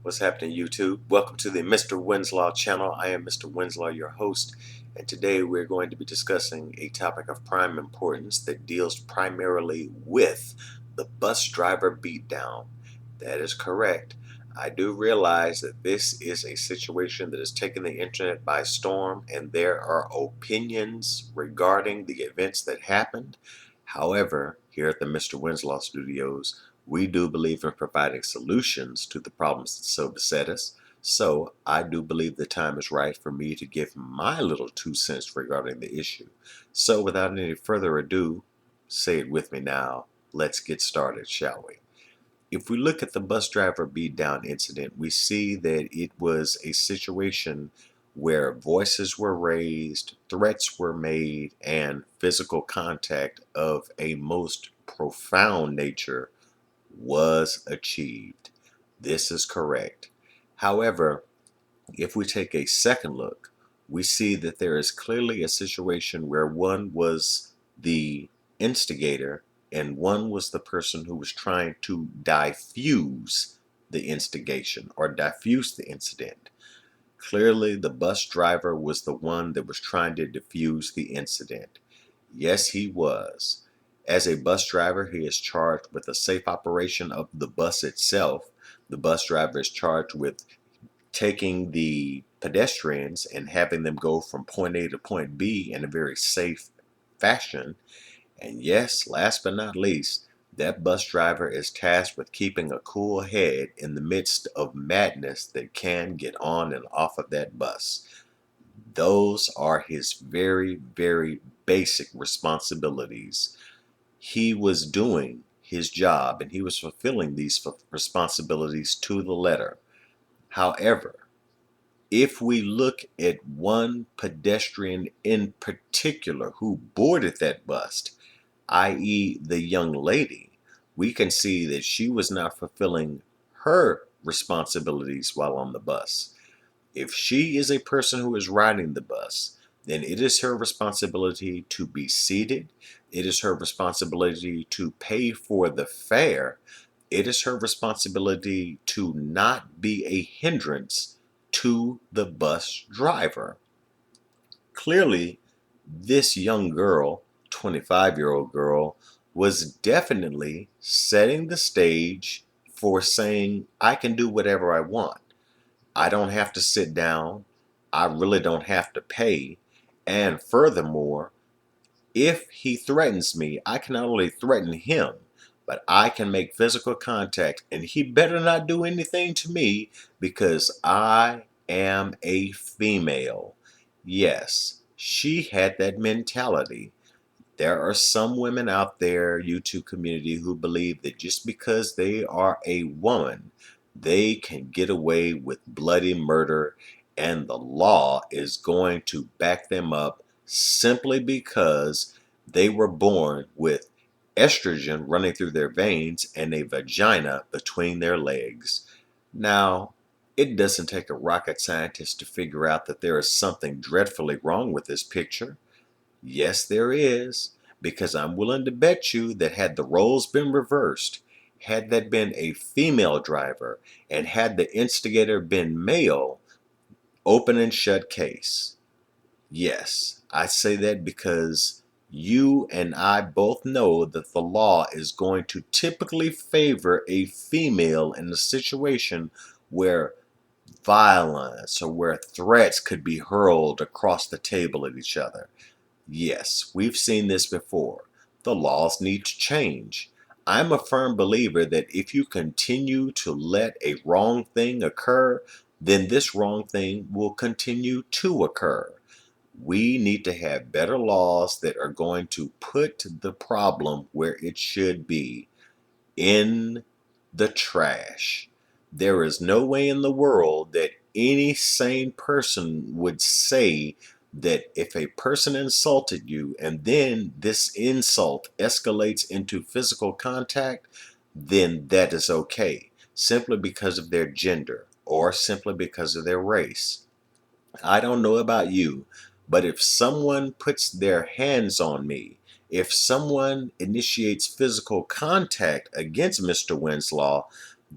What's happening, YouTube? Welcome to the Mr. Winslow channel. I am Mr. Winslow, your host, and today we're going to be discussing a topic of prime importance that deals primarily with the bus driver beatdown. That is correct. I do realize that this is a situation that has taken the internet by storm, and there are opinions regarding the events that happened. However, here at the Mr. Winslow Studios, we do believe in providing solutions to the problems that so beset us. So I do believe the time is right for me to give my little 2 cents regarding the issue. So without any further ado, say it with me now. Let's get started, shall we? If we look at the bus driver beatdown incident, we see that it was a situation where voices were raised, threats were made, and physical contact of a most profound nature was achieved. This is correct. However, if we take a second look, we see that there is clearly a situation where one was the instigator and one was the person who was trying to diffuse the instigation or diffuse the incident. Clearly, the bus driver was the one that was trying to diffuse the incident. Yes, he was. As a bus driver, he is charged with the safe operation of the bus itself. The bus driver is charged with taking the pedestrians and having them go from point A to point B in a very safe fashion. And yes, last but not least, that bus driver is tasked with keeping a cool head in the midst of madness that can get on and off of that bus. Those are his very, very basic responsibilities. He was doing his job and he was fulfilling these responsibilities to the letter. However, if we look at one pedestrian in particular who boarded that bus, i.e. the young lady, we can see that she was not fulfilling her responsibilities while on the bus. If she is a person who is riding the bus, then it is her responsibility to be seated. It is her responsibility to pay for the fare. It is her responsibility to not be a hindrance to the bus driver. Clearly, this young girl, 25-year-old girl, was definitely setting the stage for saying, I can do whatever I want. I don't have to sit down. I really don't have to pay. And furthermore, if he threatens me, I can not only threaten him, but I can make physical contact, and he better not do anything to me because I am a female. Yes, she had that mentality. There are some women out there, YouTube community, who believe that just because they are a woman, they can get away with bloody murder and the law is going to back them up simply because they were born with estrogen running through their veins and a vagina between their legs. Now, it doesn't take a rocket scientist to figure out that there is something dreadfully wrong with this picture. Yes, there is, because I'm willing to bet you that had the roles been reversed, had that been a female driver, and had the instigator been male, open and shut case. Yes, I say that because you and I both know that the law is going to typically favor a female in a situation where violence or where threats could be hurled across the table at each other. Yes, we've seen this before. The laws need to change. I'm a firm believer that if you continue to let a wrong thing occur, then this wrong thing will continue to occur. We need to have better laws that are going to put the problem where it should be, in the trash. There is no way in the world that any sane person would say that if a person insulted you and then this insult escalates into physical contact, then that is okay, simply because of their gender or simply because of their race. I don't know about you, but if someone puts their hands on me, if someone initiates physical contact against Mr. Winslow,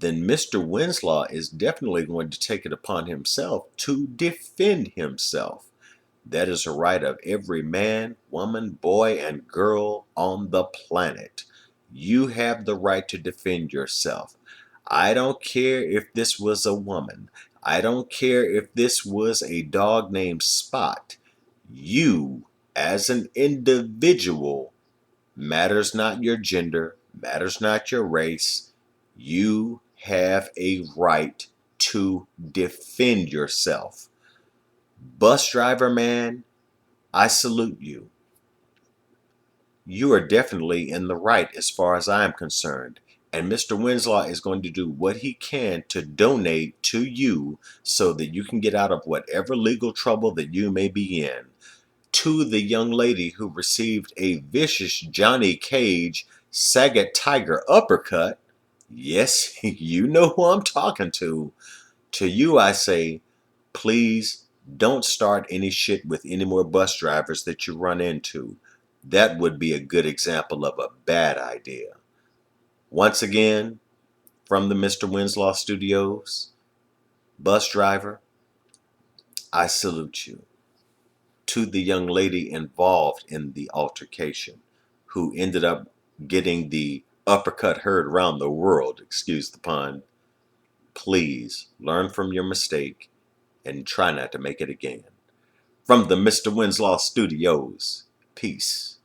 then Mr. Winslow is definitely going to take it upon himself to defend himself. That is a right of every man, woman, boy, and girl on the planet. You have the right to defend yourself. I don't care if this was a woman. I don't care if this was a dog named Spot. You, as an individual, matters not your gender, matters not your race. You have a right to defend yourself. Bus driver man, I salute you. You are definitely in the right as far as I am concerned. And Mr. Winslow is going to do what he can to donate to you so that you can get out of whatever legal trouble that you may be in. To the young lady who received a vicious Johnny Cage Sagat Tiger uppercut, yes, you know who I'm talking to. To you I say, please don't start any shit with any more bus drivers that you run into. That would be a good example of a bad idea. Once again, from the Mr. Winslow Studios, bus driver, I salute you. To the young lady involved in the altercation, who ended up getting the uppercut heard around the world, excuse the pun, please learn from your mistake and try not to make it again. From the Mr. Winslow Studios, peace.